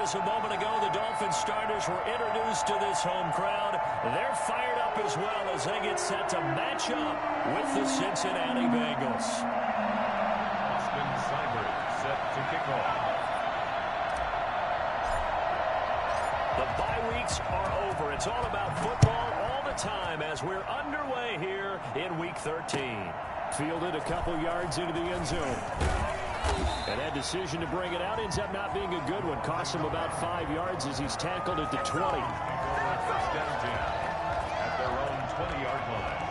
as a moment ago the Dolphins starters were introduced to this home crowd. They're fired up as well as they get set to match up with the Cincinnati Bengals. Austin Seibert set to kick off. The bye weeks are over. It's all about football all the time as we're underway here in Week 13. Fielded a couple yards into the end zone. And that decision to bring it out ends up not being a good one. Costs him about 5 yards as he's tackled at the 20. First down 10 at their own 20-yard line.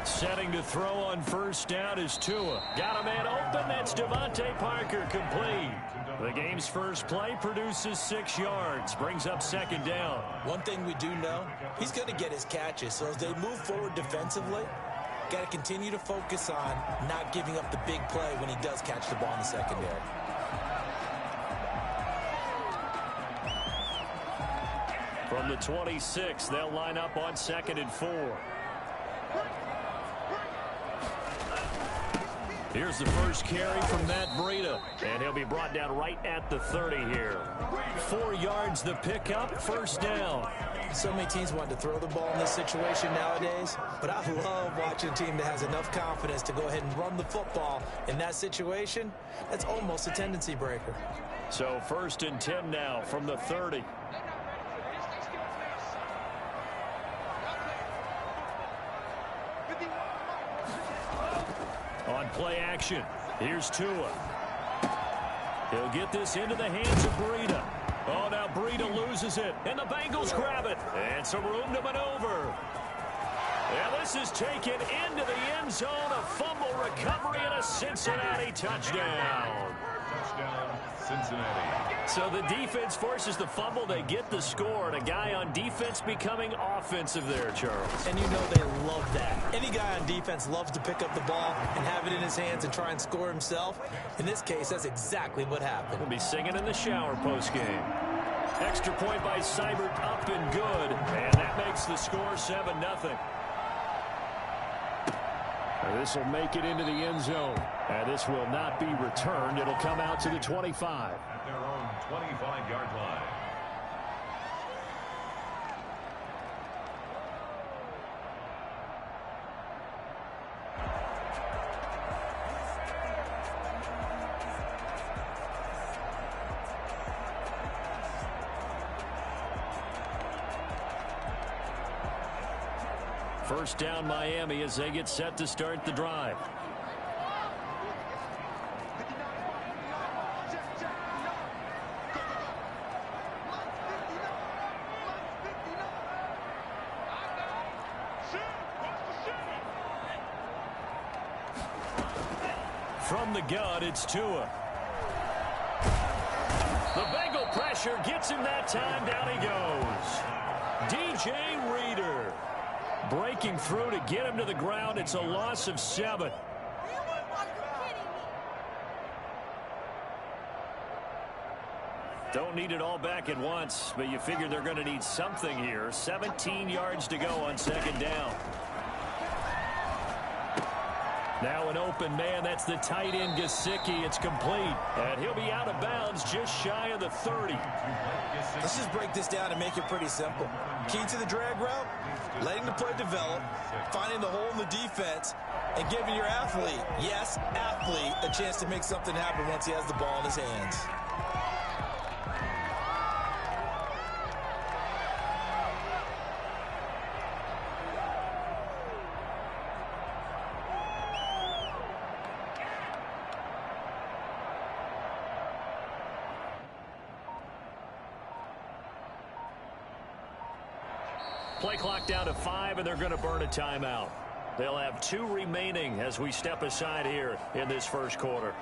Setting to throw on first down is Tua. Got a man open. That's Devontae Parker, complete. The game's first play produces 6 yards. Brings up second down. One thing we do know, he's going to get his catches. So as they move forward defensively, got to continue to focus on not giving up the big play when he does catch the ball in the secondary. From the 26, they'll line up on 2nd and 4. Here's the first carry from Matt Breida, and he'll be brought down right at the 30 here. 4 yards the pickup, first down. So many teams want to throw the ball in this situation nowadays, but I love watching a team that has enough confidence to go ahead and run the football in that situation. That's almost a tendency breaker. So 1st and 10 now from the 30. On play action, here's Tua. He'll get this into the hands of Breida. Oh, now Breida loses it, and the Bengals grab it. And some room to maneuver. And this is taken into the end zone. A fumble recovery and a Cincinnati touchdown. Touchdown, Cincinnati. So the defense forces the fumble. They get the score, and a guy on defense becoming offensive there, Charles. And you know they love that. Any guy on defense loves to pick up the ball and have it in his hands and try and score himself. In this case, that's exactly what happened. We'll be singing in the shower postgame. Extra point by Seibert, up and good. And that makes the score 7-0. This will make it into the end zone. And this will not be returned. It'll come out to the 25. At their own 25-yard line. First down Miami as they get set to start the drive. From the gun, it's Tua. The Bengal pressure gets him that time. Down he goes. DJ Reader breaking through to get him to the ground. It's a loss of 7. Don't need it all back at once, but you figure they're going to need something here. 17 yards to go on second down. Now an open man. That's the tight end, Gesicki. It's complete. And he'll be out of bounds just shy of the 30. Let's just break this down and make it pretty simple. Key to the drag route, letting the play develop, finding the hole in the defense, and giving your athlete, yes, athlete, a chance to make something happen once he has the ball in his hands. Play clock down to 5, and they're going to burn a timeout. They'll have 2 remaining as we step aside here in this first quarter.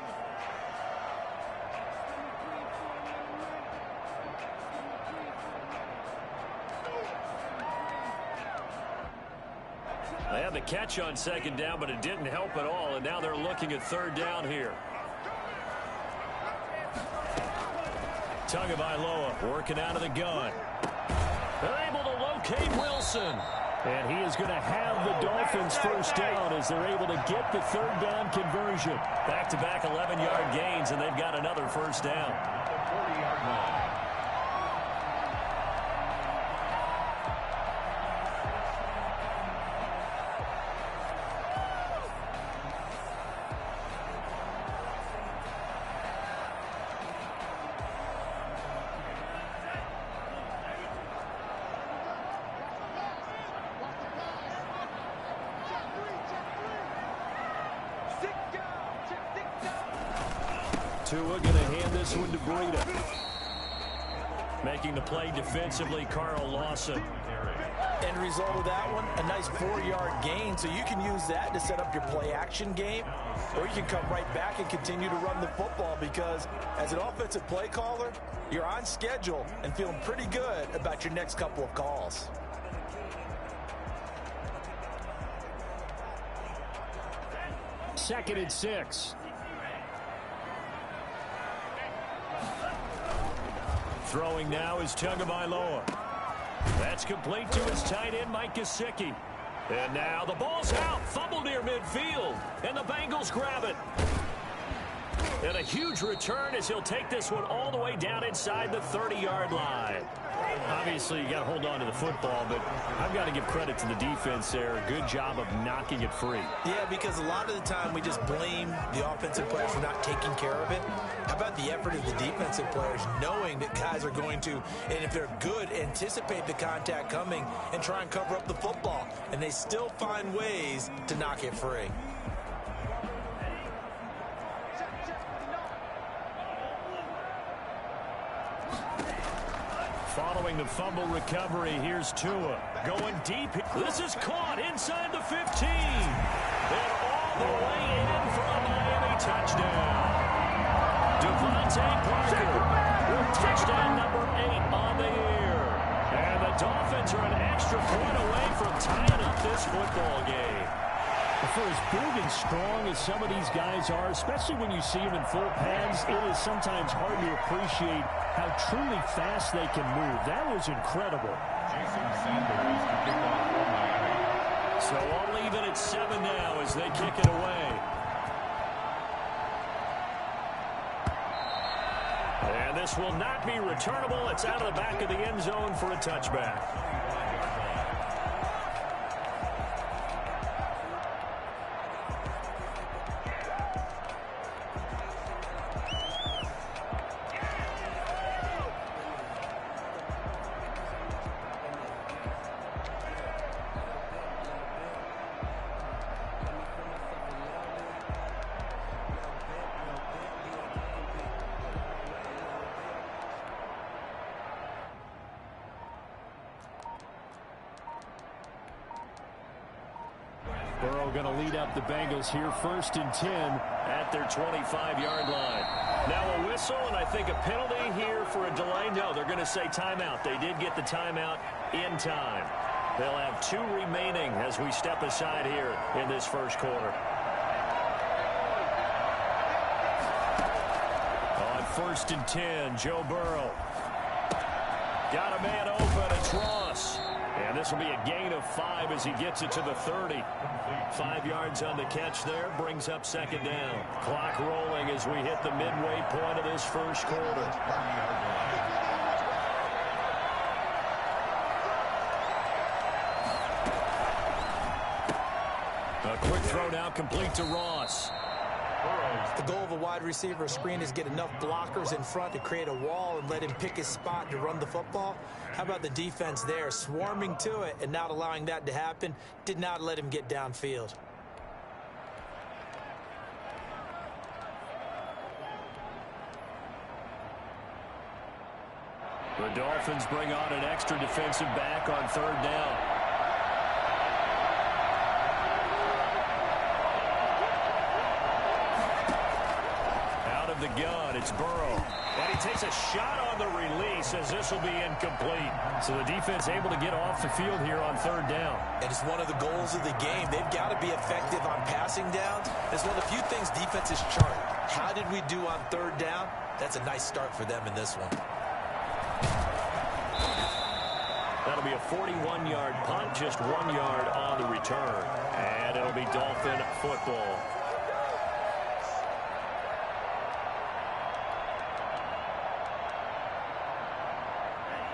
They had the catch on second down, but it didn't help at all, and now they're looking at third down here. Tagovailoa working out of the gun. They're able to locate Wilson. And he is going to have the Dolphins first down as they're able to get the third down conversion. Back-to-back 11-yard gains, and they've got another first down. At the 40-yard line. Tua going to hand this one to Breida. Making the play defensively, Carl Lawson. End result of that one, a nice 4-yard gain. So you can use that to set up your play-action game, or you can come right back and continue to run the football because as an offensive play caller, you're on schedule and feeling pretty good about your next couple of calls. Second and 6. Throwing now is Tagovailoa. That's complete to his tight end, Mike Gesicki. And now the ball's out. Fumble near midfield. And the Bengals grab it. And a huge return as he'll take this one all the way down inside the 30-yard line. Obviously, you got to hold on to the football, but I've got to give credit to the defense there. Good job of knocking it free. Yeah, because a lot of the time we just blame the offensive players for not taking care of it. How about the effort of the defensive players knowing that guys are going to, and if they're good, anticipate the contact coming and try and cover up the football. And they still find ways to knock it free. Following the fumble recovery, here's Tua going deep. This is caught inside the 15. And all the way in for a Miami touchdown. Devontae Parker with touchdown number 8 on the year. And the Dolphins are an extra point away from tying up this football game. For as big and strong as some of these guys are, especially when you see them in full pads, it is sometimes hard to appreciate how truly fast they can move. That was incredible. Jason Sanders to kick off for Miami. So I'll leave it at 7 now as they kick it away. And this will not be returnable. It's out of the back of the end zone for a touchback. Burrow going to lead up the Bengals here, 1st and 10 at their 25-yard line. Now a whistle and I think a penalty here for a delay. No, they're going to say timeout. They did get the timeout in time. They'll have 2 remaining as we step aside here in this first quarter. On 1st and 10, Joe Burrow. Got a man open, it's Ross. And this will be a gain of 5 as he gets it to the 30. 5 yards on the catch there, brings up 2nd down. Clock rolling as we hit the midway point of this first quarter. A quick throw now complete to Ross. The goal of a wide receiver screen is get enough blockers in front to create a wall and let him pick his spot to run the football. How about the defense there, swarming to it and not allowing that to happen? Did not let him get downfield. The Dolphins bring on an extra defensive back on 3rd down. The gun, it's Burrow. And he takes a shot on the release as this will be incomplete. So the defense able to get off the field here on third down. And it's one of the goals of the game. They've got to be effective on passing downs. It's one of the few things defenses chart. How did we do on third down? That's a nice start for them in this one. That'll be a 41-yard punt, just 1 yard on the return. And it'll be Dolphin football.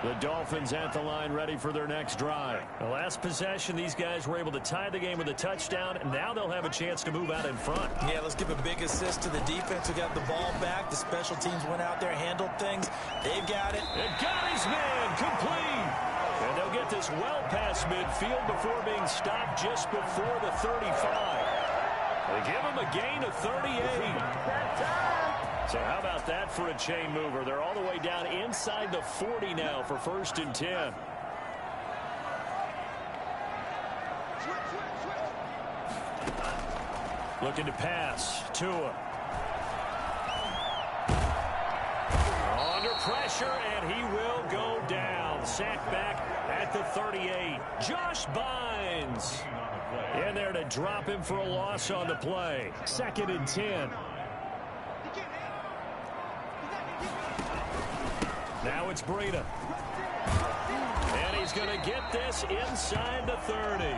The Dolphins at the line ready for their next drive. The last possession, these guys were able to tie the game with a touchdown, and now they'll have a chance to move out in front. Yeah, let's give a big assist to the defense who got the ball back. The special teams went out there, handled things. They've got it. And got his man complete. And they'll get this well past midfield before being stopped just before the 35. They give him a gain of 38. So how about that for a chain mover? They're all the way down inside the 40 now for 1st and 10. Looking to pass. Tua. Under pressure, and he will go down. Sacked back at the 38. Josh Bynes in there to drop him for a loss on the play. 2nd and 10. Now it's Breida. And he's going to get this inside the 30.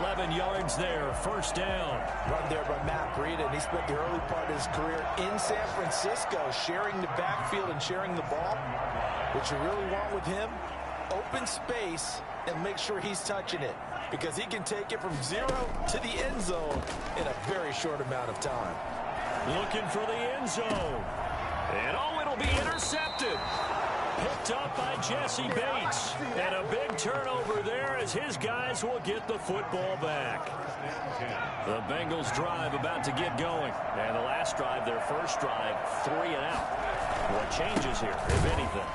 11 yards there, 1st down. Run there by Matt Breida, and he spent the early part of his career in San Francisco, sharing the backfield and sharing the ball. What you really want with him, open space and make sure he's touching it, because he can take it from 0 to the end zone in a very short amount of time. Looking for the end zone. And it'll be intercepted. Picked up by Jesse Bates. And a big turnover there as his guys will get the football back. The Bengals drive about to get going. And the last drive, their first drive, 3 and out. What changes here, if anything?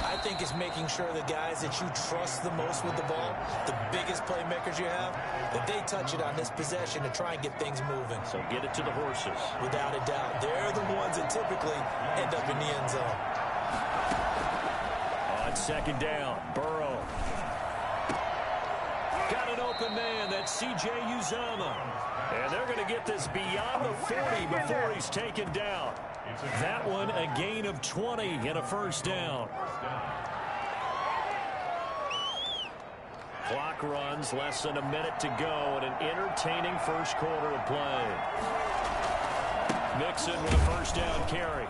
I think it's making sure the guys that you trust the most with the ball, the biggest playmakers you have, that they touch it on this possession to try and get things moving. So get it to the horses. Without a doubt. They're the ones that typically end up in the end zone. On 2nd down, Burrow. Got an open man. That's C.J. Uzomah. And they're going to get this beyond the 40 before he's taken down. That one, a gain of 20 and a 1st down. Clock runs, less than a minute to go, and an entertaining first quarter of play. Mixon with a 1st down carry.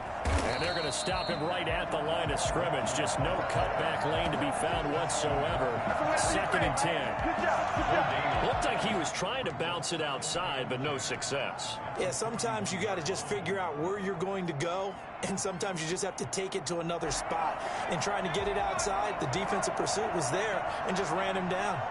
And they're going to stop him right at the line of scrimmage. Just no cutback lane to be found whatsoever. 2nd and 10. Looked like he was trying to bounce it outside, but no success. Yeah, sometimes you got to just figure out where you're going to go, and sometimes you just have to take it to another spot. And trying to get it outside, the defensive pursuit was there and just ran him down.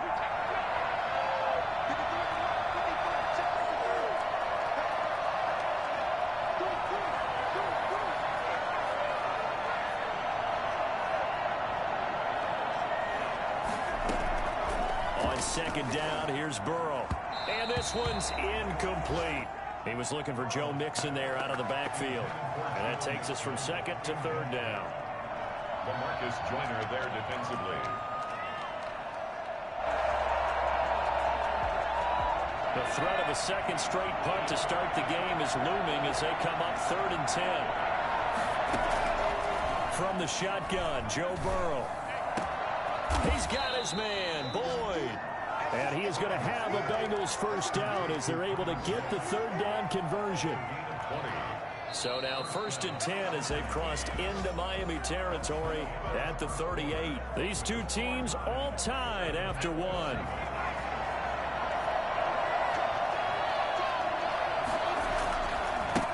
On 2nd down, here's Burrow. And this one's incomplete. He was looking for Joe Mixon there out of the backfield. And that takes us from 2nd to 3rd down. Marcus Joyner there defensively. The threat of a 2nd straight punt to start the game is looming as they come up 3rd and 10. From the shotgun, Joe Burrow. He's got his man, Boyd. And he is going to have a Bengals 1st down as they're able to get the 3rd down conversion. So now 1st and 10 as they've crossed into Miami territory at the 38. These two teams all tied after one.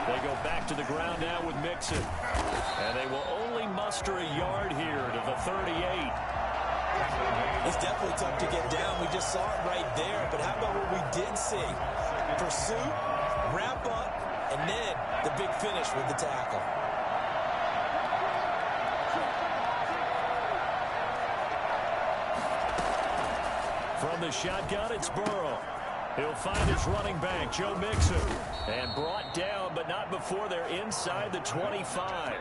They go back to the ground now with Mixon. And they will only muster a yard here to the 38. It's definitely tough to get down. We just saw it right there. But how about what we did see? Pursuit, wrap up, and then the big finish with the tackle. From the shotgun, it's Burrow. He'll find his running back, Joe Mixon. And brought down, but not before they're inside the 25.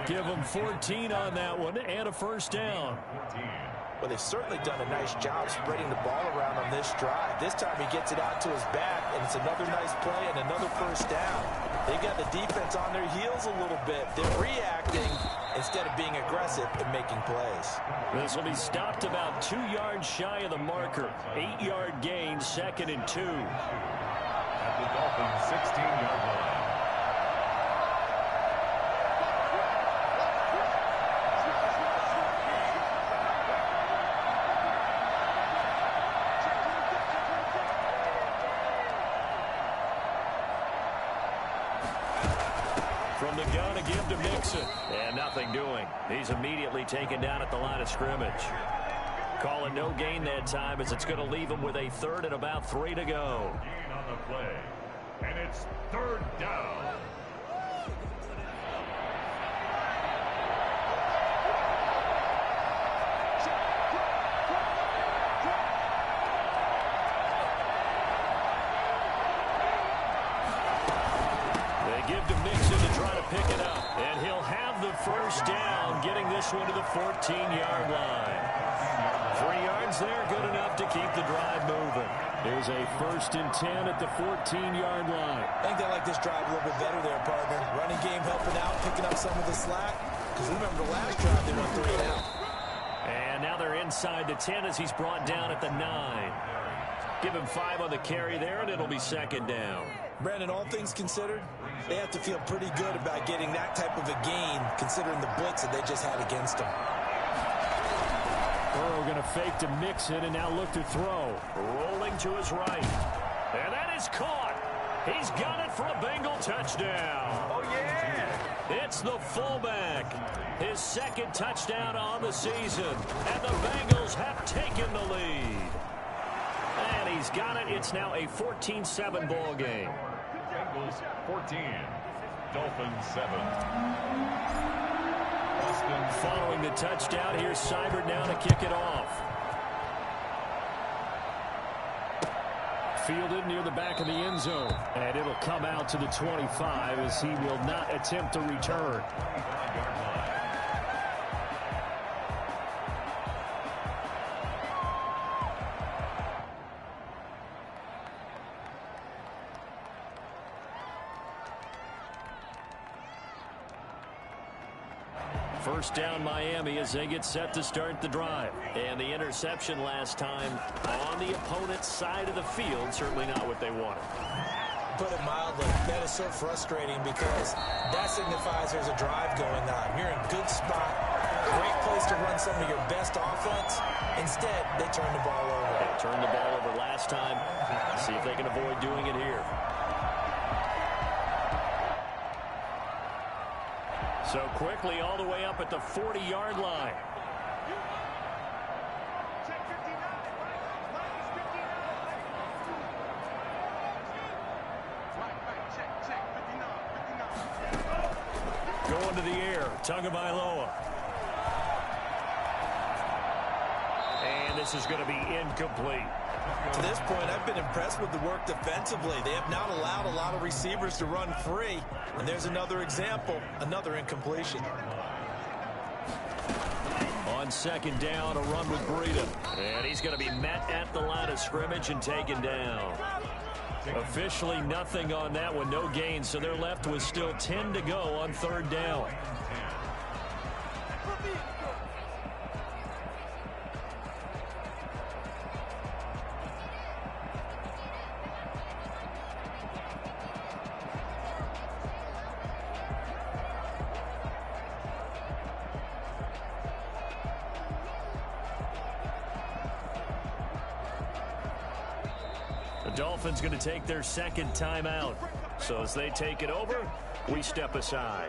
Give him 14 on that one and a first down. Well, they've certainly done a nice job spreading the ball around on this drive. This time he gets it out to his back, and it's another nice play and another first down. They've got the defense on their heels a little bit. They're reacting instead of being aggressive and making plays. This will be stopped about 2 yards shy of the marker. 8-yard gain, 2nd and 2. At the Dolphins' 16-yard line. From the gun, a give to Mixon. And nothing doing. He's immediately taken down at the line of scrimmage. Call it no gain that time as it's going to leave him with a 3rd and about 3 to go. Gain on the play. And it's 3rd down. Give to Mixon to try to pick it up. And he'll have the first down, getting this one to the 14-yard line. 3 yards there, good enough to keep the drive moving. There's a 1st and 10 at the 14-yard line. I think they like this drive a little bit better there, partner. Running game helping out, picking up some of the slack. Because remember the last drive, they went 3 and out. And now they're inside the 10 as he's brought down at the 9. Give him 5 on the carry there, and it'll be 2nd down. Brandon, all things considered, they have to feel pretty good about getting that type of a gain, considering the blitz that they just had against them. Burrow going to fake to Mixon and now look to throw. Rolling to his right. And that is caught. He's got it for a Bengal touchdown. Oh, yeah. It's the fullback. His 2nd touchdown on the season. And the Bengals have taken the lead. And he's got it. It's now a 14-7 ball game. Bengals 14, Dolphins 7. Boston following the touchdown. Here's Seibert now to kick it off. Fielded near the back of the end zone. And it'll come out to the 25 as he will not attempt to return. First down Miami as they get set to start the drive. And the interception last time on the opponent's side of the field, certainly not what they wanted. Put it mildly, that is so frustrating because that signifies there's a drive going on. You're in a good spot, great place to run some of your best offense. Instead, they turn the ball over. They turned the ball over last time. See if they can avoid doing it here. So quickly all the way up at the 40-yard line. Going to the air, Tagovailoa. And this is going to be incomplete. To this point, I've been impressed with the work defensively. They have not allowed a lot of receivers to run free. And there's another example, another incompletion. On 2nd down, a run with Breida. And he's going to be met at the line of scrimmage and taken down. Officially nothing on that one, no gain. So they're left with still 10 to go on 3rd down. Dolphins going to take their 2nd timeout. So as they take it over, we step aside.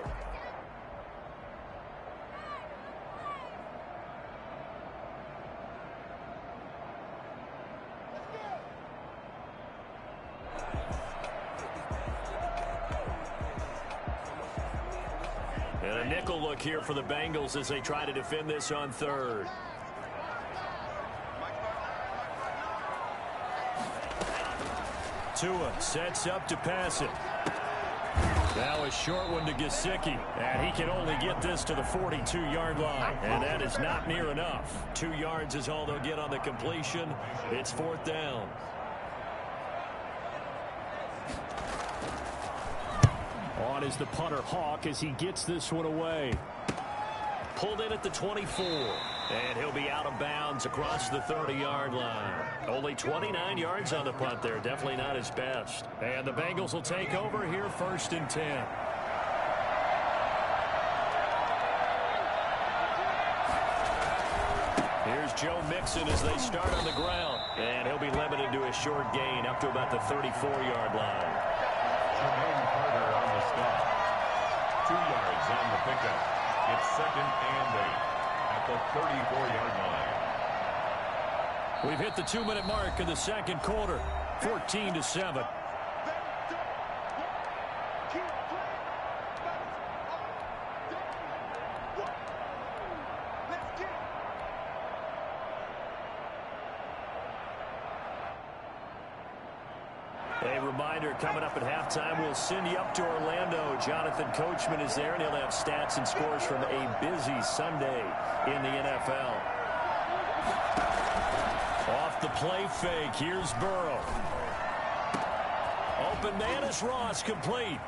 And a nickel look here for the Bengals as they try to defend this on 3rd. Tua sets up to pass it. Now a short one to Gesicki, and he can only get this to the 42-yard line, and that is not near enough. 2 yards is all they'll get on the completion. It's 4th down. On is the punter Hawk as he gets this one away. Pulled in at the 24, and he'll be out of bounds across the 30-yard line. Only 29 yards on the punt there. Definitely not his best. And the Bengals will take over here 1st and 10. Here's Joe Mixon as they start on the ground. And he'll be limited to a short gain up to about the 34-yard line. Jermaine Carter on the stop. 2 yards on the pickup. It's 2nd and 8 at the 34-yard line. We've hit the 2-minute mark in the second quarter. 14-7. A reminder, coming up at halftime, we'll send you up to Orlando. Jonathan Coachman is there, and he'll have stats and scores from a busy Sunday in the NFL. Off the play fake, here's Burrow. Open man is Ross, complete.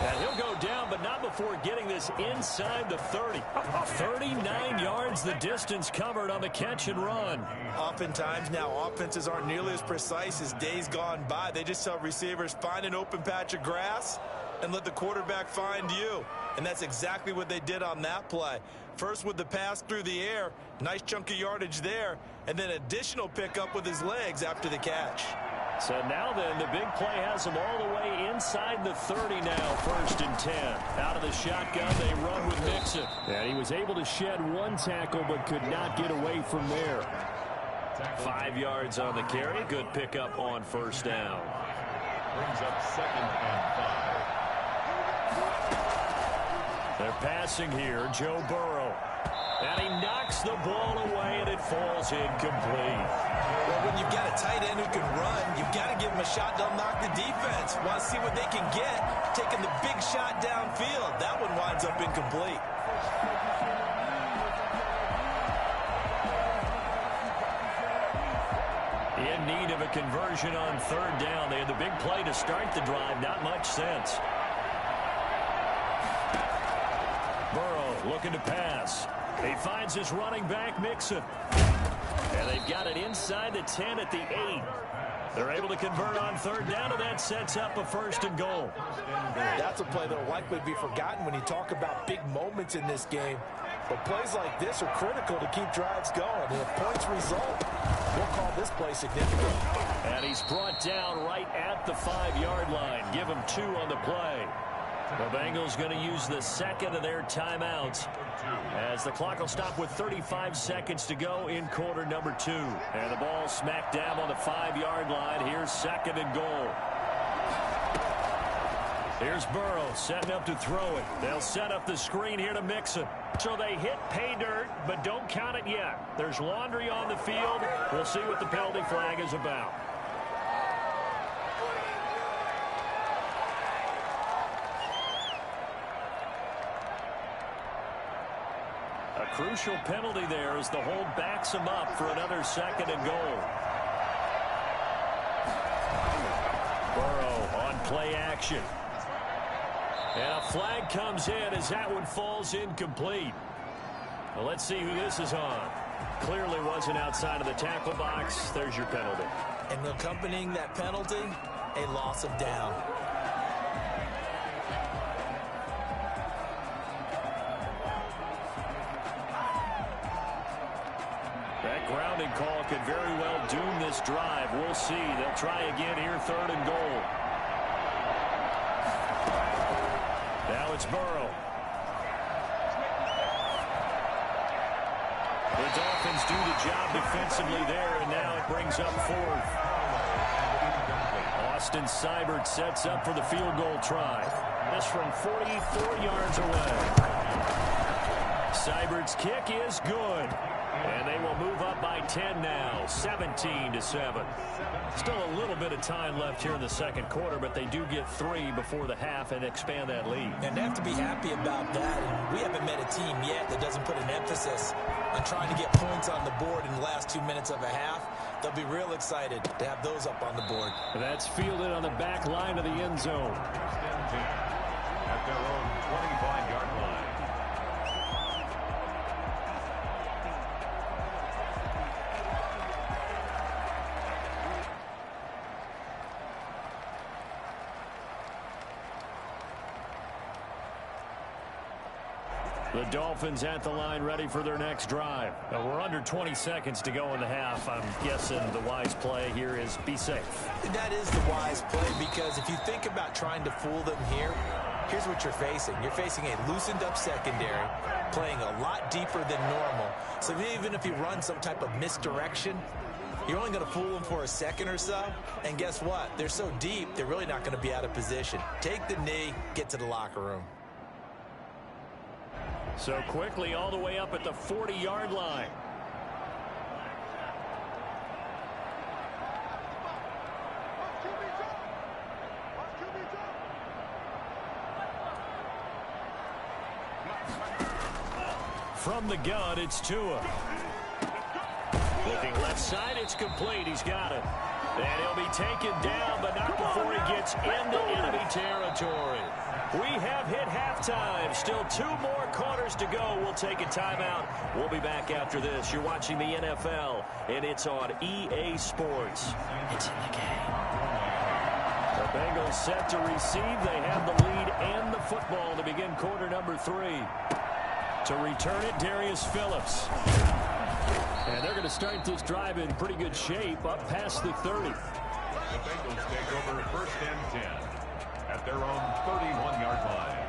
And he'll go down, but not before getting this inside the 30. 39 yards the distance covered on the catch and run. Oftentimes now offenses aren't nearly as precise as days gone by. They just tell receivers, find an open patch of grass and let the quarterback find you. And that's exactly what they did on that play. First with the pass through the air, nice chunk of yardage there, and then additional pickup with his legs after the catch. So now then, the big play has him all the way inside the 30 now, 1st and 10. Out of the shotgun, they run with Mixon. And he was able to shed one tackle but could not get away from there. 5 yards on the carry. Good pickup on 1st down. Brings up 2nd and 5. They're passing here, Joe Burrow. And he knocks the ball away, and it falls incomplete. Well, when you've got a tight end who can run, you've got to give him a shot to unlock the defense. Want to see what they can get, taking the big shot downfield. That one winds up incomplete. In need of a conversion on 3rd down. They had the big play to start the drive. Not much sense. Burrow looking to pass. He finds his running back, Mixon. And they've got it inside the 10 at the 8. They're able to convert on 3rd down, and that sets up a 1st and goal. That's a play that will likely be forgotten when you talk about big moments in this game. But plays like this are critical to keep drives going. And if points result, we'll call this play significant. And he's brought down right at the 5-yard line. Give him 2 on the play. The Bengals going to use the 2nd of their timeouts as the clock will stop with 35 seconds to go in quarter number 2. And the ball smacked down on the 5-yard line. Here's 2nd and goal. Here's Burrow setting up to throw it. They'll set up the screen here to Mixon. So they hit pay dirt, but don't count it yet. There's laundry on the field. We'll see what the penalty flag is about. A crucial penalty there as the hold backs him up for another 2nd and goal. Burrow on play action. And a flag comes in as that one falls incomplete. Well, let's see who this is on. Clearly wasn't outside of the tackle box. There's your penalty. And accompanying that penalty, a loss of down. That grounding call could very well doom this drive. We'll see. They'll try again here, 3rd and goal. Now it's Burrow. The Dolphins do the job defensively there, and now it brings up 4th. Austin Seibert sets up for the field goal try. This from 44 yards away. Seibert's kick is good. And they will move up by 10 now, 17-7. Still a little bit of time left here in the second quarter, but they do get 3 before the half and expand that lead. And they have to be happy about that. And we haven't met a team yet that doesn't put an emphasis on trying to get points on the board in the last 2 minutes of a half. They'll be real excited to have those up on the board. That's fielded on the back line of the end zone. At their own 25-yard line. The Dolphins at the line ready for their next drive. We're under 20 seconds to go in the half. I'm guessing the wise play here is be safe. That is the wise play, because if you think about trying to fool them here, here's what you're facing. You're facing a loosened up secondary, playing a lot deeper than normal. So even if you run some type of misdirection, you're only going to fool them for a second or so. And guess what? They're so deep, they're really not going to be out of position. Take the knee, get to the locker room. So quickly all the way up at the 40-yard line. From the gun, it's Tua. Looking left side, it's complete. He's got it. And he'll be taken down, but not before he gets into enemy territory. We have hit halftime. Still 2 more quarters to go. We'll take a timeout. We'll be back after this. You're watching the NFL, and it's on EA Sports. It's in the game. The Bengals set to receive. They have the lead and the football to begin quarter number 3. To return it, Darius Phillips. And they're going to start this drive in pretty good shape up past the 30. The Bengals take over first and 10 at their own 31-yard line.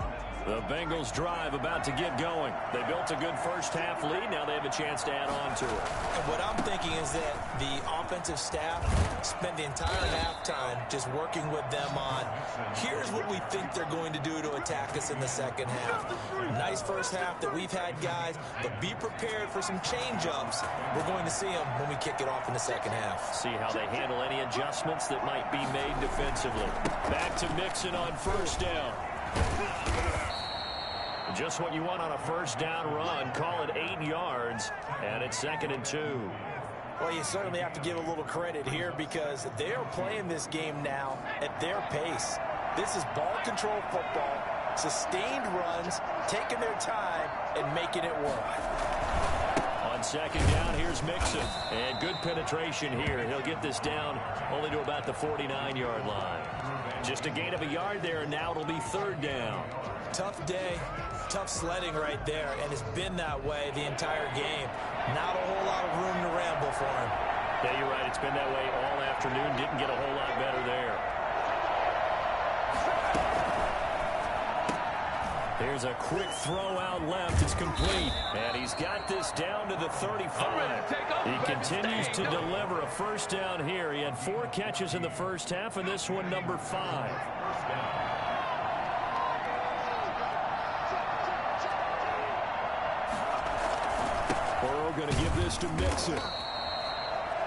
The Bengals drive about to get going. They built a good first half lead. Now they have a chance to add on to it. And what I'm thinking is that the offensive staff spent the entire halftime just working with them on, here's what we think they're going to do to attack us in the second half. Nice first half that we've had, guys, but be prepared for some change-ups. We're going to see them when we kick it off in the second half. See how they handle any adjustments that might be made defensively. Back to Mixon on first down. Just what you want on a first down run. Call it 8 yards, and it's 2nd and 2. Well, you certainly have to give a little credit here, because they are playing this game now at their pace. This is ball control football, sustained runs, taking their time, and making it work. On second down, here's Mixon. And good penetration here. He'll get this down only to about the 49-yard line. Just a gain of a yard there, and now it'll be 3rd down. Tough day, tough sledding right there, and it's been that way the entire game. Not a whole lot of room to ramble for him. Yeah, you're right. It's been that way all afternoon. Didn't get a whole lot better there. There's a quick throw out left. It's complete. And he's got this down to the 35. He continues to deliver a first down here. He had 4 catches in the first half, and this one number 5. Burrow going to give this to Mixon.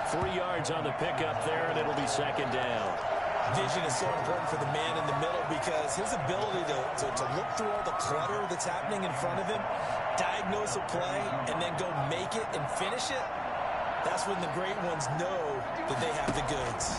3 yards on the pickup there, and it'll be 2nd down. Vision is so important for the man in the middle, because his ability to look through all the clutter that's happening in front of him, diagnose a play, and then go make it and finish it, that's when the great ones know that they have the goods.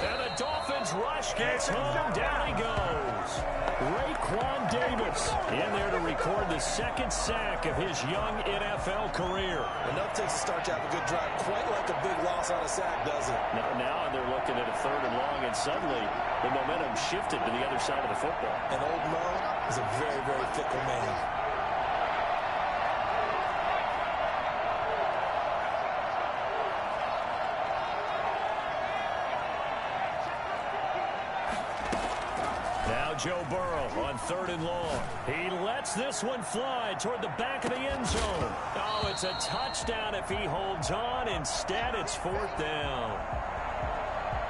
And the Dolphins rush gets home. Down he goes. Raekwon Davis in there to record the 2nd sack of his young NFL career. Enough to start to have a good drive. Quite like a big loss on a sack, doesn't it? Now they're looking at a 3rd and long, and suddenly the momentum shifted to the other side of the football. And old Mo is a very, very fickle man. Joe Burrow on 3rd and long. He lets this one fly toward the back of the end zone. Oh, it's a touchdown if he holds on. Instead, it's 4th down.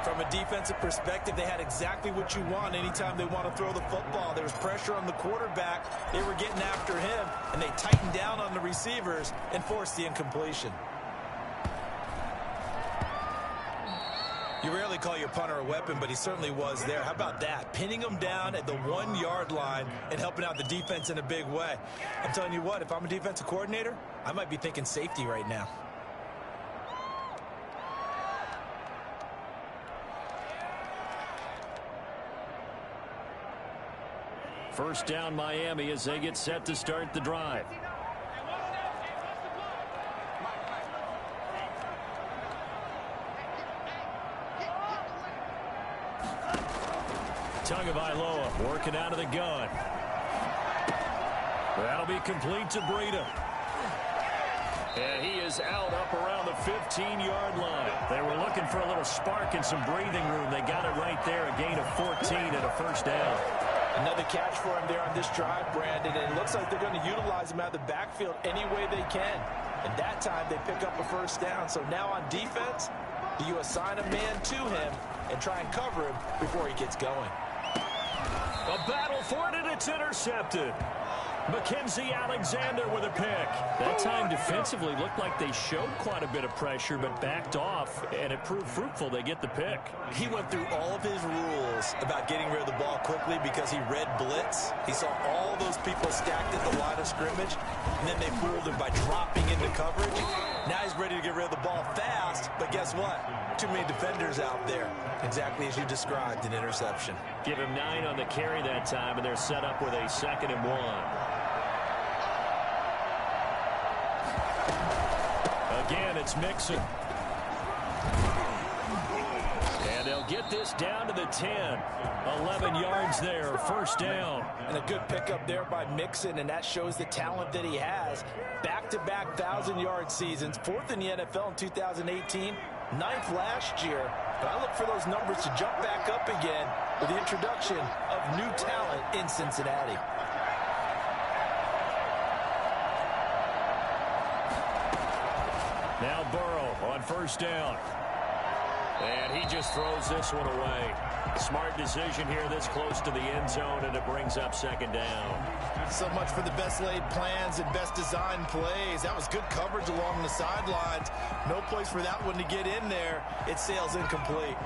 From a defensive perspective, they had exactly what you want anytime they want to throw the football. There was pressure on the quarterback. They were getting after him, and they tightened down on the receivers and forced the incompletion. You rarely call your punter a weapon, but he certainly was there. How about that? Pinning him down at the 1-yard line and helping out the defense in a big way. I'm telling you what, if I'm a defensive coordinator, I might be thinking safety right now. First down Miami as they get set to start the drive. Tagovailoa working out of the gun. That'll be complete to Breida. And he is out up around the 15-yard line. They were looking for a little spark and some breathing room. They got it right there, a gain of 14 and a first down. Another catch for him there on this drive, Brandon, and it looks like they're going to utilize him out of the backfield any way they can. And that time they pick up a first down. So now on defense, do you assign a man to him and try and cover him before he gets going? A battle for it, and it's intercepted. Mackenzie Alexander with a pick. That time defensively looked like they showed quite a bit of pressure but backed off, and it proved fruitful. They get the pick. He went through all of his rules about getting rid of the ball quickly because he read blitz. He saw all those people stacked at the line of scrimmage, and then they fooled him by dropping into coverage. Now he's ready to get rid of the ball fast, but guess what? Too many defenders out there. Exactly as you described, an interception. Give him 9 on the carry that time, and they're set up with a 2nd and 1. Again, it's Mixon. And they'll get this down to the 10. 11 yards there, first down. And a good pickup there by Mixon, and that shows the talent that he has. Back-to-back 1,000-yard seasons, 4th in the NFL in 2018, 9th last year. But I look for those numbers to jump back up again with the introduction of new talent in Cincinnati. Now Burrow on first down. And he just throws this one away. Smart decision here this close to the end zone, and it brings up 2nd down. So much for the best laid plans and best designed plays. That was good coverage along the sidelines. No place for that one to get in there. It sails incomplete.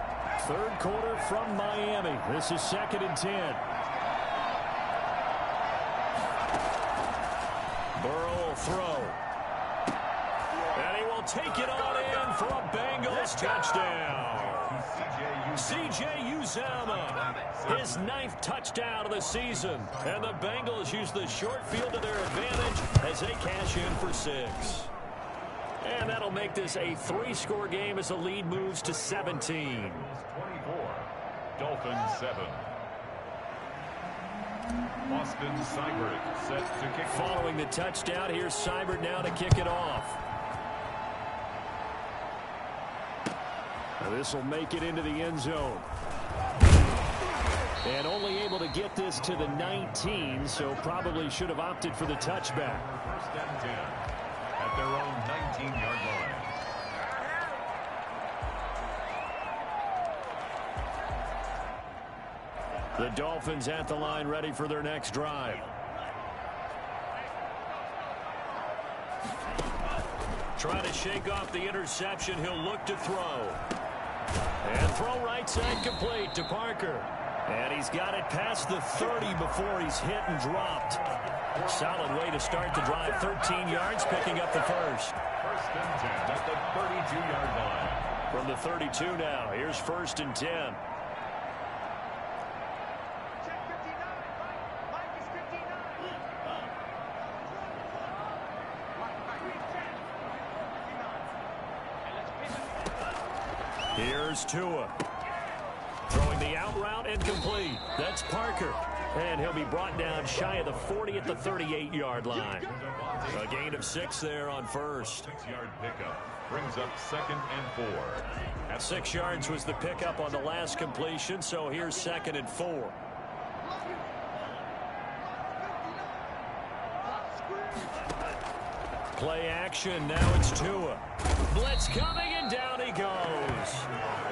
3rd quarter from Miami. This is 2nd and 10. Burrow will throw. And he will take it on in for a Bengals touchdown. C.J. Uzomah, his 9th touchdown of the season. And the Bengals use the short field to their advantage as they cash in for 6. And that'll make this a 3-score game as the lead moves to 17. 24, Dolphins 7. Austin Seibert set to kick. Following the touchdown, here's Seibert now to kick it off. This will make it into the end zone. And only able to get this to the 19, so probably should have opted for the touchback. 1st and 10 at their own 19-yard line. The Dolphins at the line, ready for their next drive. Trying to shake off the interception. He'll look to throw. And throw right side complete to Parker. And he's got it past the 30 before he's hit and dropped. Solid way to start the drive. 13 yards, picking up the first. 1st and 10 at the 32-yard line. From the 32 now, here's 1st and 10. Here's Tua. Throwing the out route and complete. That's Parker. And he'll be brought down shy of the 40 at the 38-yard line. A gain of 6 there on first. 6-yard pickup brings up 2nd and 4. At 6 yards was the pickup on the last completion, so here's 2nd and 4. Play action. Now it's Tua. Blitz coming, and and down he goes.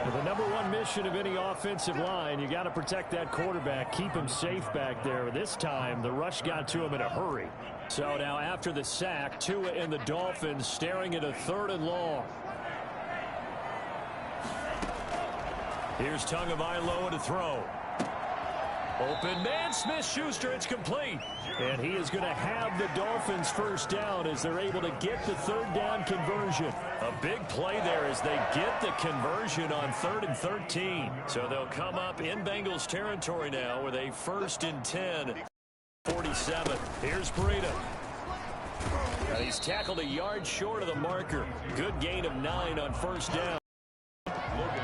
Well, the number one mission of any offensive line, you got to protect that quarterback, keep him safe back there. This time, the rush got to him in a hurry. So now after the sack, Tua and the Dolphins staring at a 3rd and long. Here's Tagovailoa to throw. Open man, Smith-Schuster, it's complete. And he is going to have the Dolphins first down as they're able to get the 3rd down conversion. A big play there as they get the conversion on 3rd and 13. So they'll come up in Bengals territory now with a 1st and 10. 47. Here's Breida. He's tackled a yard short of the marker. Good gain of 9 on 1st down.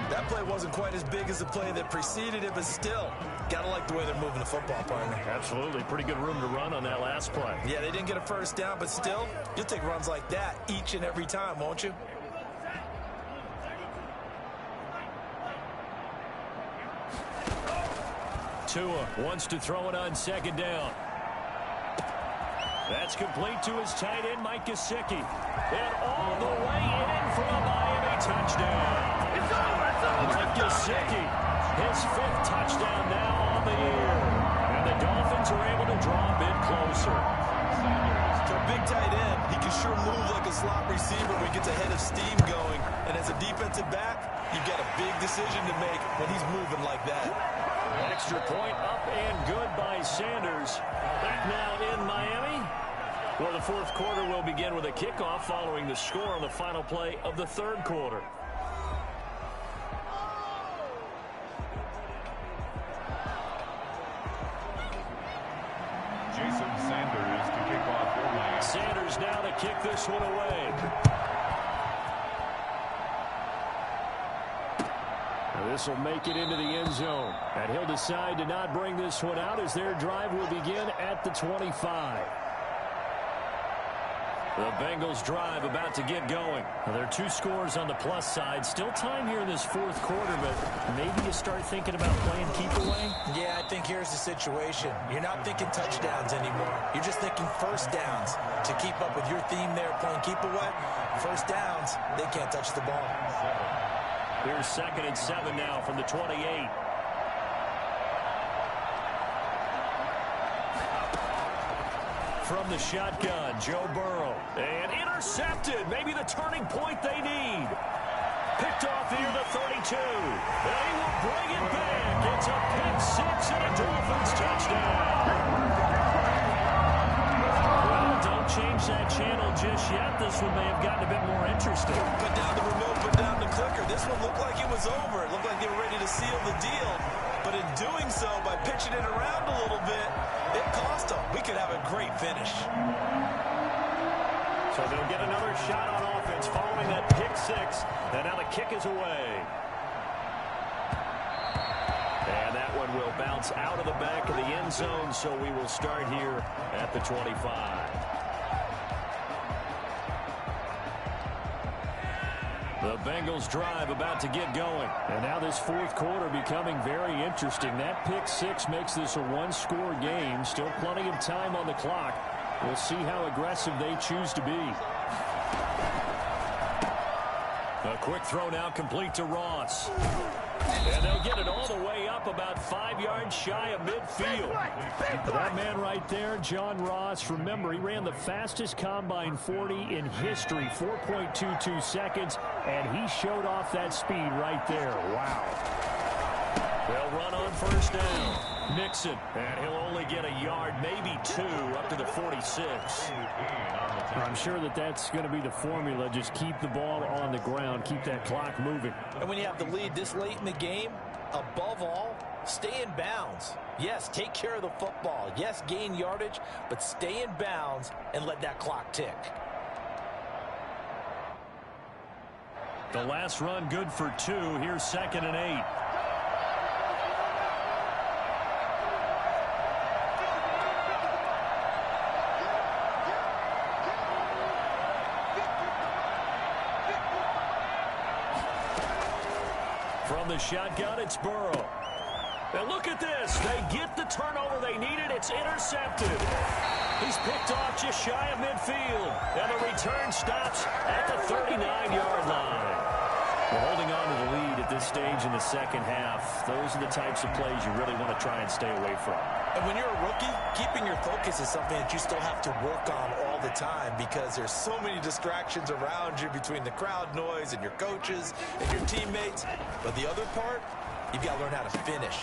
That play wasn't quite as big as the play that preceded it, but still, gotta like the way they're moving the football, partner. Absolutely. Pretty good room to run on that last play. Yeah, they didn't get a 1st down, but still, you'll take runs like that each and every time, won't you? Tua wants to throw it on 2nd down. That's complete to his tight end, Mike Gesicki. And all the way in for a Miami touchdown. It's over. Mike Gesicki, his 5th touchdown now on the year. And the Dolphins are able to draw a bit closer. For a big tight end, he can sure move like a slot receiver when he gets a head of steam going. And as a defensive back, you've got a big decision to make when he's moving like that. Extra point up and good by Sanders. Back now in Miami. Well, the 4th quarter will begin with a kickoff following the score on the final play of the 3rd quarter. Jason Sanders to kick off for Miami. Sanders now to kick this one away. This will make it into the end zone. And he'll decide to not bring this one out as their drive will begin at the 25. The Bengals drive about to get going. Well, there are 2 scores on the plus side. Still time here in this 4th quarter, but maybe you start thinking about playing keep away. Yeah, I think here's the situation. You're not thinking touchdowns anymore. You're just thinking 1st downs. To keep up with your theme there, playing keep away, 1st downs, they can't touch the ball. Here's 2nd and 7 now from the 28. From the shotgun, Joe Burrow. And intercepted. Maybe the turning point they need. Picked off near the 32. And he will bring it back. It's a pick 6 and a Dolphins touchdown. Well, don't change that channel just yet. This one may have gotten a bit more interesting. Put down the remote, put down the clicker. This one looked like it was over. It looked like they were ready to seal the deal. But in doing so, by pitching it around a little bit, it cost them. We could have a great finish. So they'll get another shot on offense following that pick 6. And now the kick is away. And that one will bounce out of the back of the end zone, so we will start here at the 25. The Bengals drive about to get going. And now this 4th quarter becoming very interesting. That pick 6 makes this a 1-score game. Still plenty of time on the clock. We'll see how aggressive they choose to be. A quick throw now complete to Ross. And they'll get it all the way up about 5 yards shy of midfield. That man right there, John Ross, remember, he ran the fastest combine 40 in history, 4.22 seconds, and he showed off that speed right there. Wow. They'll run on 1st down. Mixon, and he'll only get a yard, maybe 2, up to the 46. I'm sure that that's going to be the formula. Just keep the ball on the ground, keep that clock moving. And when you have the lead this late in the game, above all, stay in bounds. Yes, take care of the football. Yes, gain yardage, but stay in bounds and let that clock tick. The last run good for 2. Here's 2nd and 8. From the shotgun, it's Burrow. And look at this. They get the turnover they needed. It's intercepted. He's picked off just shy of midfield. And the return stops at the 39-yard line. Well, holding on to the lead at this stage in the second half, those are the types of plays you really want to try and stay away from. And when you're a rookie, keeping your focus is something that you still have to work on all the time because there's so many distractions around you between the crowd noise and your coaches and your teammates. But the other part, you've got to learn how to finish.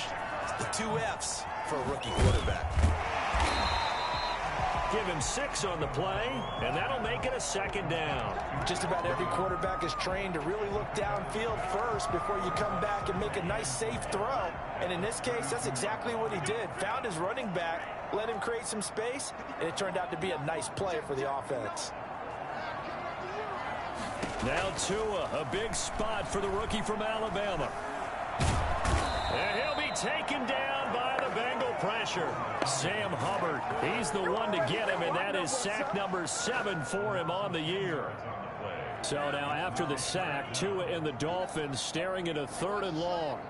The 2 F's for a rookie quarterback. Give him 6 on the play, and that'll make it a second down. Just about every quarterback is trained to really look downfield first before you come back and make a nice, safe throw. And in this case, that's exactly what he did. Found his running back, let him create some space, and it turned out to be a nice play for the offense. Now Tua, a big spot for the rookie from Alabama. And he'll be taken down by the Bengal pressure. Sam Hubbard, he's the one to get him, and that is sack number 7 for him on the year. So now after the sack, Tua and the Dolphins staring at a 3rd and long.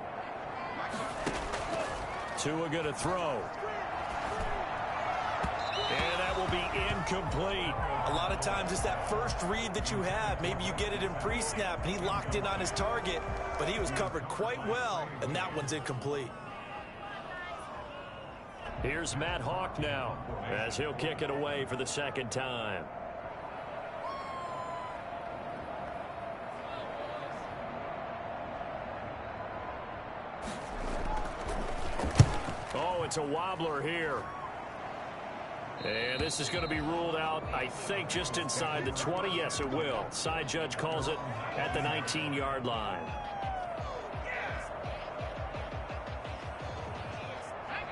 Tua going to throw. And that will be incomplete. A lot of times it's that first read that you have. Maybe you get it in pre-snap, and he locked in on his target, but he was covered quite well, and that one's incomplete. Here's Matt Hawk now, as he'll kick it away for the second time. Oh, it's a wobbler here. And this is going to be ruled out, I think, just inside the 20. Yes, it will. Side judge calls it at the 19-yard line.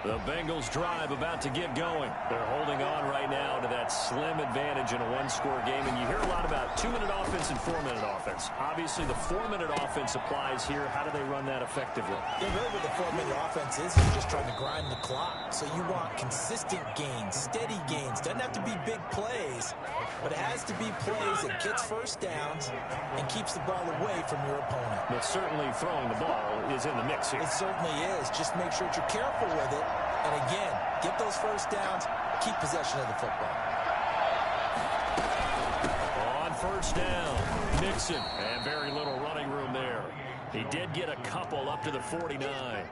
The Bengals drive about to get going. They're holding on right now to that slim advantage in a 1-score game. And you hear a lot about 2-minute offense and 4-minute offense. Obviously, the 4-minute offense applies here. How do they run that effectively? Yeah, really what the 4-minute offense is, you're just trying to grind the clock. So you want consistent gains, steady gains. Doesn't have to be big plays, but it has to be plays that gets first downs and keeps the ball away from your opponent. But certainly throwing the ball is in the mix here. It certainly is. Just make sure that you're careful with it. And again, get those first downs, keep possession of the football. On first down, Mixon, and very little running room there. He did get a couple up to the 49.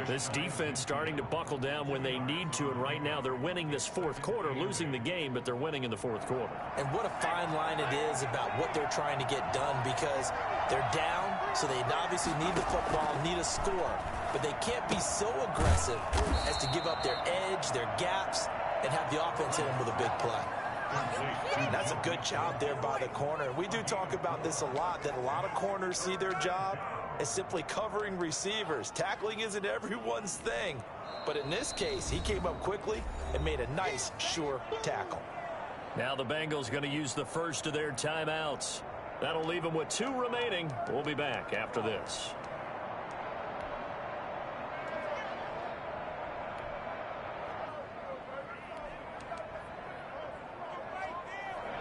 This defense starting to buckle down when they need to, and right now they're winning this 4th quarter, losing the game, but they're winning in the 4th quarter. And what a fine line it is about what they're trying to get done, because they're down, so they obviously need the football, need a score. But they can't be so aggressive as to give up their edge, their gaps, and have the offense hit them with a big play. That's a good job there by the corner. We do talk about this a lot, that a lot of corners see their job as simply covering receivers. Tackling isn't everyone's thing. But in this case, he came up quickly and made a nice, sure tackle. Now the Bengals going to use the first of their timeouts. That'll leave them with 2 remaining. We'll be back after this.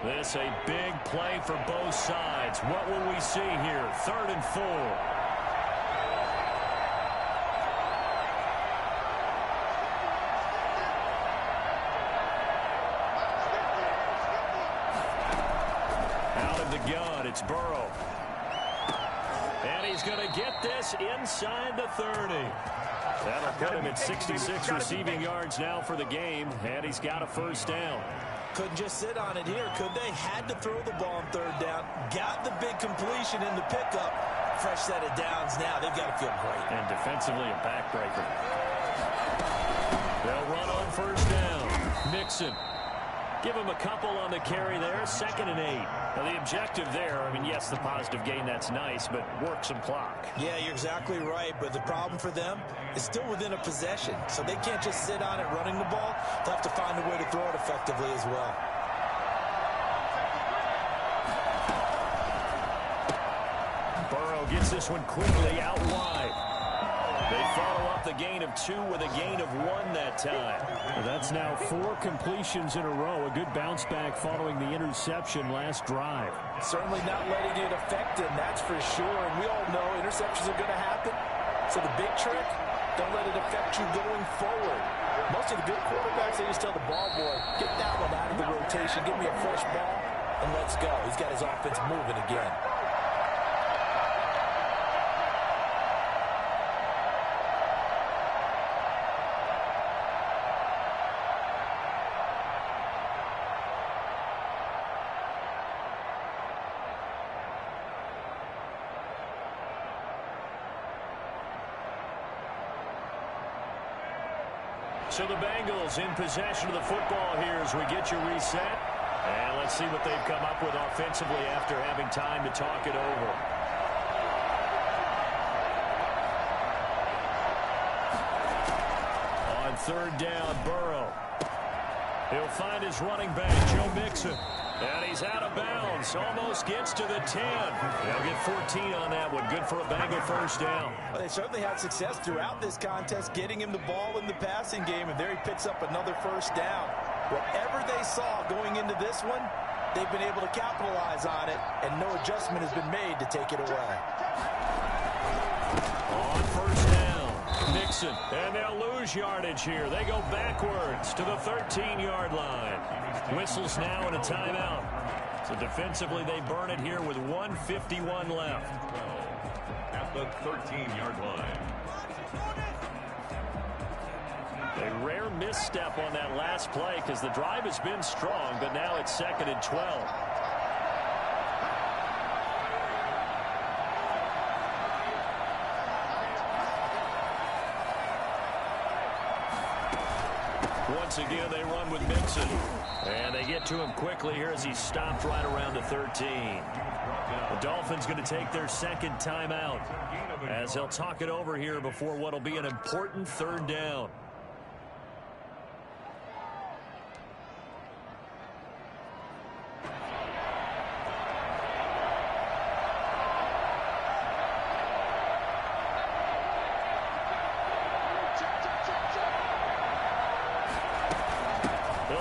This a big play for both sides. What will we see here? 3rd and 4. Out of the gun, it's Burrow. And he's going to get this inside the 30. That'll put him at 66 receiving yards now for the game, and he's got a first down. Couldn't just sit on it here, could they? Had to throw the ball on 3rd down. Got the big completion in the pickup. Fresh set of downs now. They've got to feel great. And defensively a backbreaker. They'll run on first down. Mixon. Give him a couple on the carry there. 2nd and 8. Now the objective there, I mean, yes, the positive gain, that's nice, but work some clock. Yeah, you're exactly right, but the problem for them is still within a possession. So they can't just sit on it running the ball. They'll have to find a way to throw it effectively as well. Burrow gets this one quickly out wide. They follow up the gain of 2 with a gain of 1 that time. That's now 4 completions in a row. A good bounce back following the interception last drive. Certainly not letting it affect him, that's for sure. And we all know interceptions are going to happen. So the big trick, don't let it affect you going forward. Most of the good quarterbacks, they just tell the ball boy, get that one out of the rotation, give me a fresh ball, and let's go. He's got his offense moving again. So the Bengals in possession of the football here as we get you reset. And let's see what they've come up with offensively after having time to talk it over. On third down, Burrow. He'll find his running back, Joe Mixon. And he's out of bounds. Almost gets to the 10. They'll get 14 on that one. Good for a Bengal first down. Well, they certainly had success throughout this contest getting him the ball in the passing game, and there he picks up another first down. Whatever they saw going into this one, they've been able to capitalize on it, and no adjustment has been made to take it away. On first down, Mixon. And they'll lose yardage here. They go backwards to the 13-yard line. Whistles now and a timeout. So defensively, they burn it here with 1:51 left. At the 13-yard line. A rare misstep on that last play because the drive has been strong, but now it's 2nd and 12. Once again, they run with Mixon. And they get to him quickly here as he's stopped right around the 13. The Dolphins going to take their second timeout as they'll talk it over here before what will be an important third down.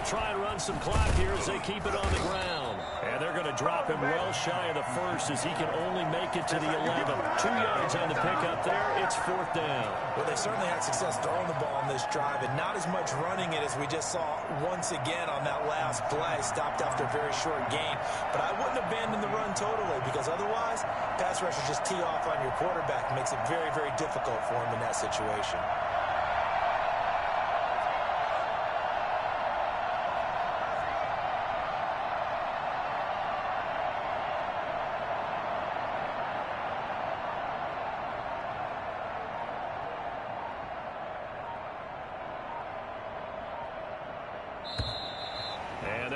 Try and run some clock here as they keep it on the ground. And they're going to drop him well shy of the first as he can only make it to the 11. 2 yards on the pickup there. It's 4th down. Well, they certainly had success throwing the ball on this drive and not as much running it as we just saw once again on that last play. Stopped after a very short gain. But I wouldn't abandon the run totally because otherwise, pass rushers just tee off on your quarterback. Makes it very, very difficult for him in that situation.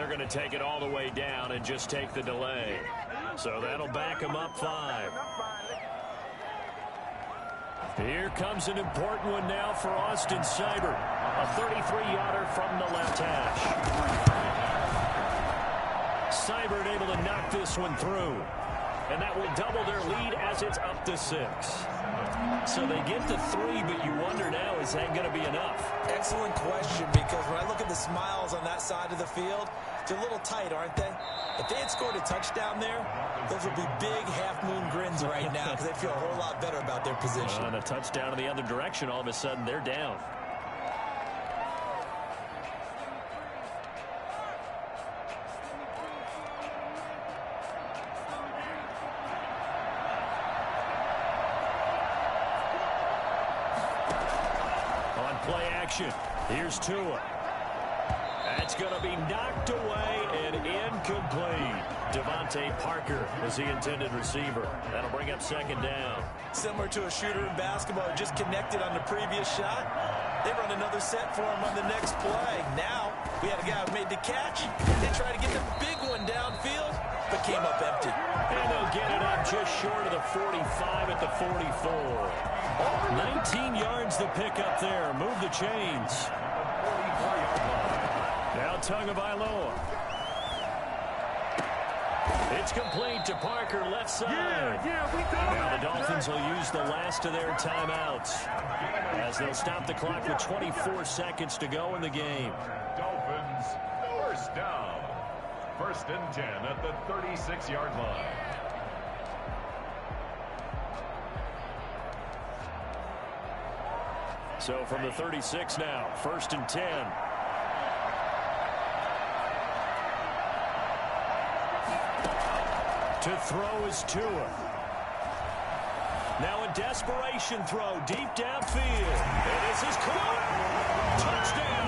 Going to take it all the way down and just take the delay. So that'll back him up 5. Here comes an important one now for Austin Seibert. A 33-yarder from the left hash. Seibert able to knock this one through. And that will double their lead as it's up to 6. So they get to 3, but you wonder now, is that going to be enough? Excellent question, because when I look at the smiles on that side of the field, they're a little tight, aren't they? If they had scored a touchdown there, those would be big half-moon grins right now because they feel a whole lot better about their position. On a touchdown in the other direction, all of a sudden they're down. Here's Tua. That's going to be knocked away and incomplete. Devontae Parker was the intended receiver. That'll bring up 2nd down. Similar to a shooter in basketball who just connected on the previous shot. They run another set for him on the next play. Now, we had a guy who made the catch. They tried to get the big one downfield, but came up empty. And they'll get it up just short of the 45 at the 44. 19 yards to pick up there. Move the chains. Now Tagovailoa. It's complete to Parker, left side. Now the Dolphins will use the last of their timeouts as they'll stop the clock with 24 seconds to go in the game. Dolphins, first down. 1st and 10 at the 36-yard line. So from the 36 now, 1st and 10. To throw is Tua. Now a desperation throw deep downfield. And this is caught. Touchdown.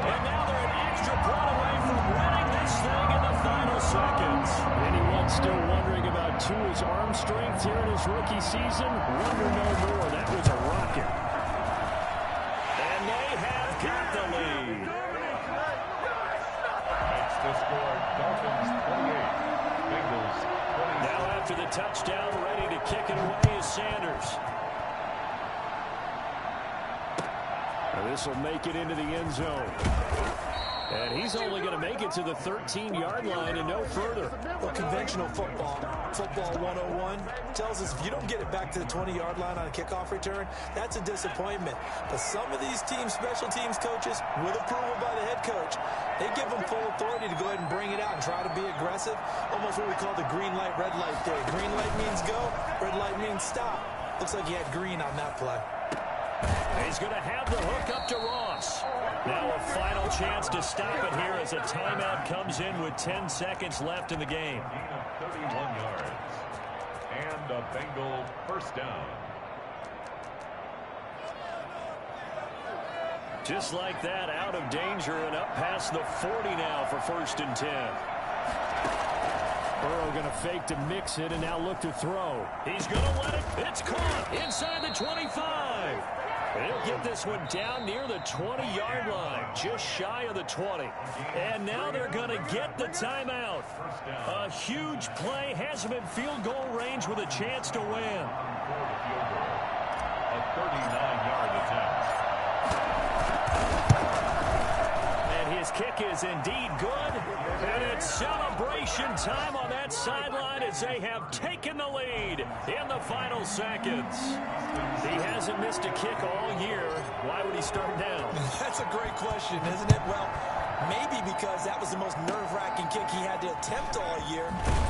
And now they're an extra point away from winning this thing in the final seconds. Anyone still wondering about Tua's arm strength here in his rookie season? Wonder no more. That was a rocket. And they have got after the touchdown, ready to kick it away is Sanders. This will make it into the end zone. And he's only going to make it to the 13-yard line and no further. Well, conventional football 101, tells us if you don't get it back to the 20-yard line on a kickoff return, that's a disappointment. But some of these teams, special teams coaches, with approval by the head coach, they give them full authority to go ahead and bring it out and try to be aggressive. Almost what we call the green light, red light theory. Green light means go, red light means stop. Looks like he had green on that play. He's going to have the hook up to Ross. Now a final chance to stop it here as a timeout comes in with 10 seconds left in the game. 31 yards. And a Bengal first down. Just like that, out of danger and up past the 40 now for 1st and 10. Burrow going to fake to mix it and now look to throw. He's going to let it. It's caught inside the 25. He'll get this one down near the 20-yard line, just shy of the 20. And now they're going to get the timeout. A huge play has him in field goal range with a chance to win. A 39-yard attempt. And his kick is indeed good. And it's celebration time on that sideline as they have taken the lead in the final seconds. He hasn't missed a kick all year. Why would he start now? That's a great question, isn't it? Well, maybe because that was the most nerve-wracking kick he had to attempt all year,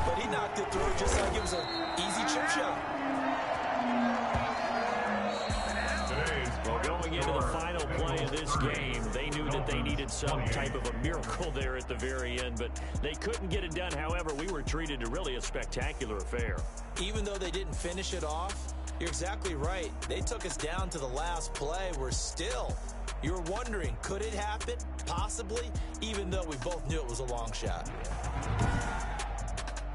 but he knocked it through just like it was an easy chip shot. Well, going into the final play of this game, they knew that they needed some type of a miracle there at the very end, but they couldn't get it done. However, we were treated to really a spectacular affair. Even though they didn't finish it off, you're exactly right. They took us down to the last play. We're still, you're wondering, could it happen? Possibly, even though we both knew it was a long shot.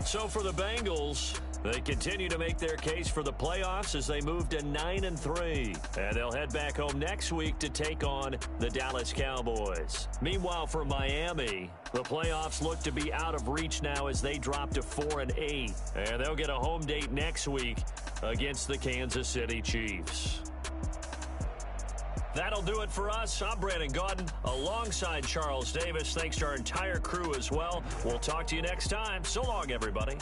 So for the Bengals, they continue to make their case for the playoffs as they move to 9-3. And they'll head back home next week to take on the Dallas Cowboys. Meanwhile, for Miami, the playoffs look to be out of reach now as they drop to 4-8. And they'll get a home date next week against the Kansas City Chiefs. That'll do it for us. I'm Brandon Gaudin alongside Charles Davis. Thanks to our entire crew as well. We'll talk to you next time. So long, everybody.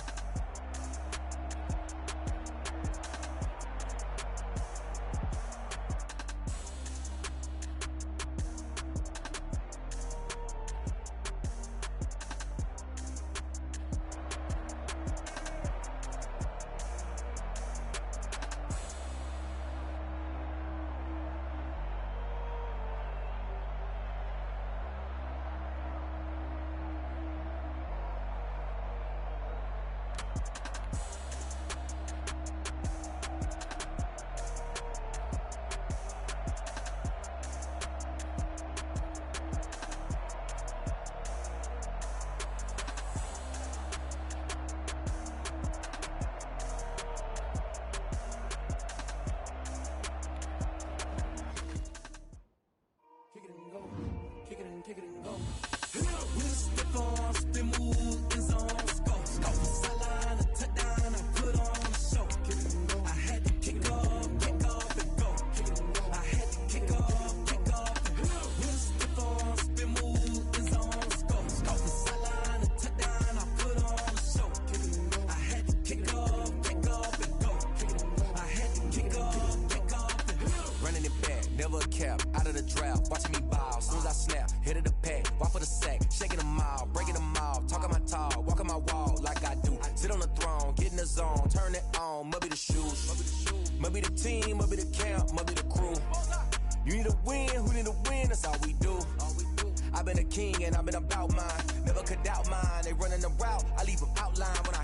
I've been a king and I've been about mine. Never could doubt mine. They running the route. I leave them outline when I